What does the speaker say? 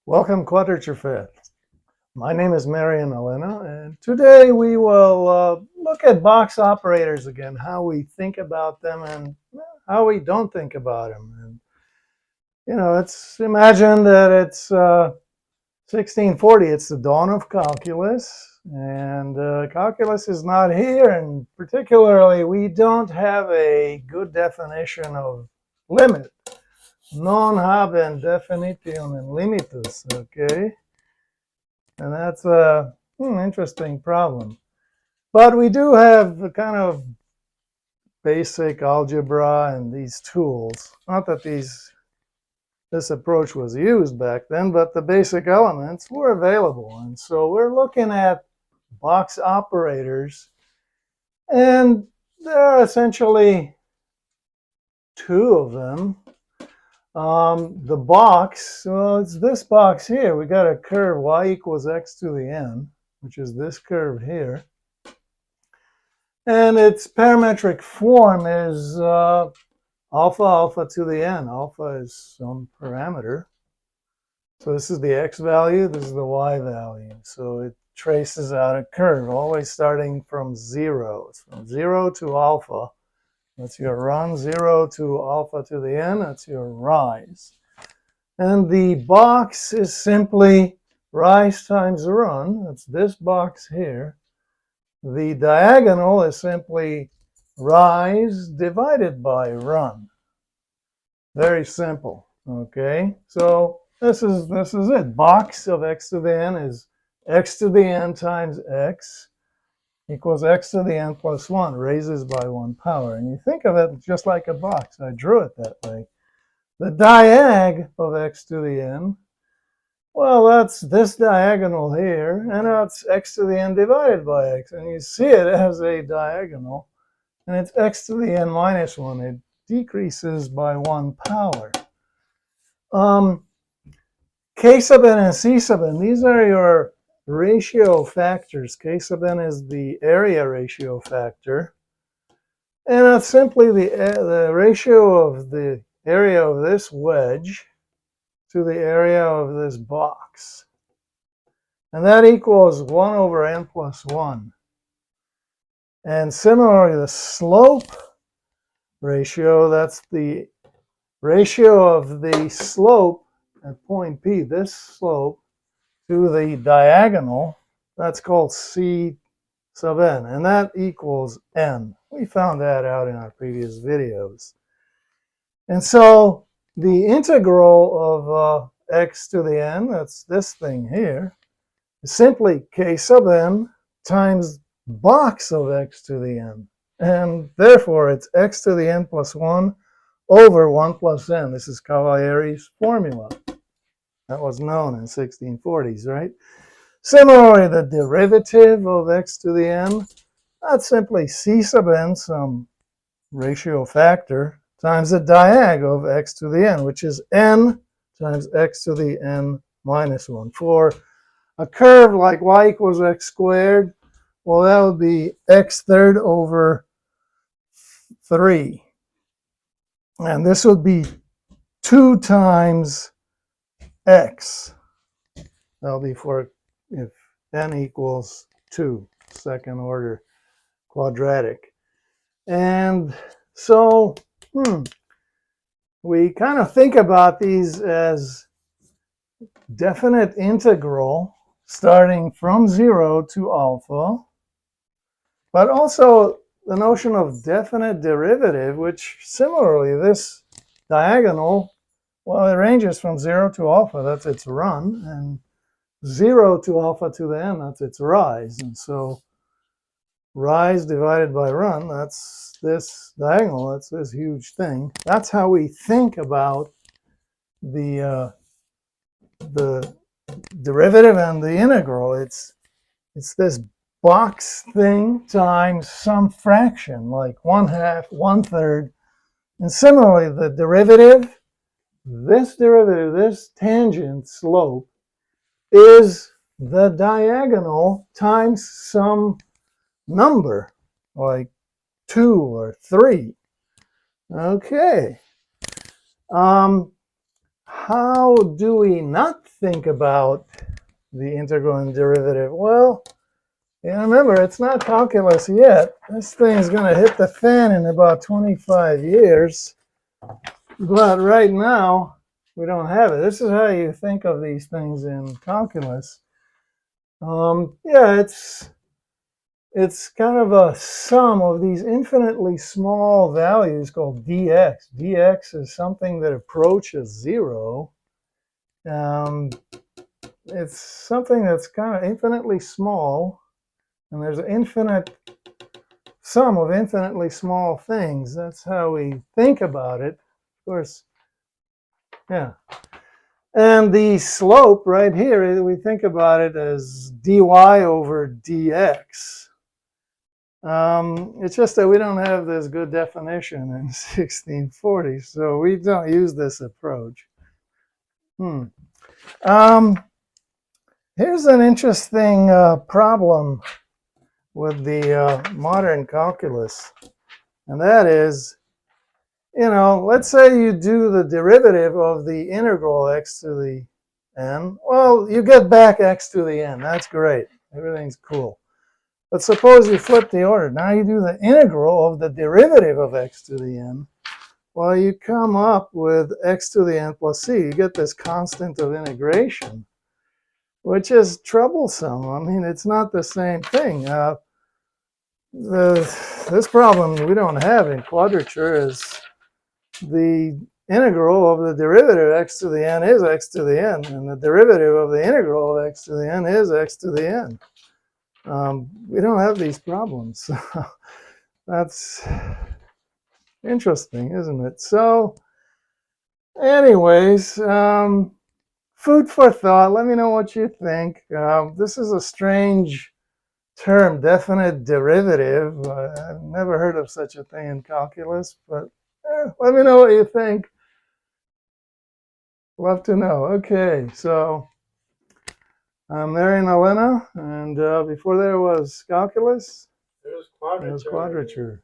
Welcome, Quadrature Fans. My name is Marian Elena, and today we will look at box operators again, how we think about them and how we don't think about them. And let's imagine that it's 1640. It's the dawn of calculus, and calculus is not here, and particularly we don't have a good definition of limit. Non habent definitionem limitus, okay? And that's a interesting problem. But we do have a kind of basic algebra and these tools. Not that this approach was used back then, but the basic elements were available. And so we're looking at box operators, and there are essentially two of them. The box, well, it's this box here. We got a curve y equals x to the n, which is this curve here. And its parametric form is alpha alpha to the n. Alpha is some parameter. So this is the x value, this is the y value. So it traces out a curve, always starting from 0. It's from 0 to alpha. That's your run. 0 to alpha to the n, that's your rise. And the box is simply rise times run. That's this box here. The diagonal is simply rise divided by run. Very simple. Okay, so this is it. Box of x to the n is x to the n times x equals x to the n plus 1, raises by 1 power. And you think of it just like a box. I drew it that way. The diag of x to the n, well, that's this diagonal here, and that's x to the n divided by x. And you see it as a diagonal, and it's x to the n minus 1. It decreases by 1 power. K sub n and C sub n, these are your ratio factors. K sub n is the area ratio factor. And that's simply the ratio of the area of this wedge to the area of this box. And that equals 1 over n plus 1. And similarly, the slope ratio, that's the ratio of the slope at point P, this slope, to the diagonal, that's called C sub n, and that equals n. We found that out in our previous videos. And so the integral of x to the n, that's this thing here, is simply k sub n times box of x to the n. And therefore, it's x to the n plus 1 over 1 plus n. This is Cavalieri's formula. That was known in 1640s, right? Similarly, the derivative of x to the n, that's simply c sub n, some ratio factor, times the diag of x to the n, which is n times x to the n minus 1. For a curve like y equals x squared, well, that would be x third over 3. And this would be 2 times x. That'll be for if n equals 2, second order quadratic. And so we kind of think about these as definite integral starting from 0 to alpha, but also the notion of definite derivative, which similarly, this diagonal, well, it ranges from 0 to alpha, that's its run, and 0 to alpha to the n, that's its rise. And so rise divided by run, that's this diagonal, that's this huge thing. That's how we think about the derivative and the integral. It's this box thing times some fraction, like 1/2, 1/3. And similarly, the derivative, this tangent slope, is the diagonal times some number, like 2 or 3. Okay. how do we not think about the integral and derivative? Well, remember, it's not calculus yet. This thing's going to hit the fan in about 25 years. But right now, we don't have it. This is how you think of these things in calculus. Yeah, it's kind of a sum of these infinitely small values called dx. Dx is something that approaches 0. It's something that's kind of infinitely small, and there's an infinite sum of infinitely small things. That's how we think about it. Of course, yeah. And the slope right here, we think about it as dy over dx. It's just that we don't have this good definition in 1640, so we don't use this approach. Here's an interesting problem with the modern calculus, and that is, let's say you do the derivative of the integral x to the n. Well, you get back x to the n. That's great. Everything's cool. But suppose you flip the order. Now you do the integral of the derivative of x to the n. Well, you come up with x to the n plus c. You get this constant of integration, which is troublesome. I mean, it's not the same thing. This problem we don't have in quadrature is the integral of the derivative x to the n is x to the n, and the derivative of the integral of x to the n is x to the n. We don't have these problems. That's interesting, isn't it? So, anyways, food for thought. Let me know what you think. This is a strange term, definite derivative. I've never heard of such a thing in calculus, but let me know what you think. Love to know. Okay, so I'm Mary and Elena, and before there was calculus, there was quadrature.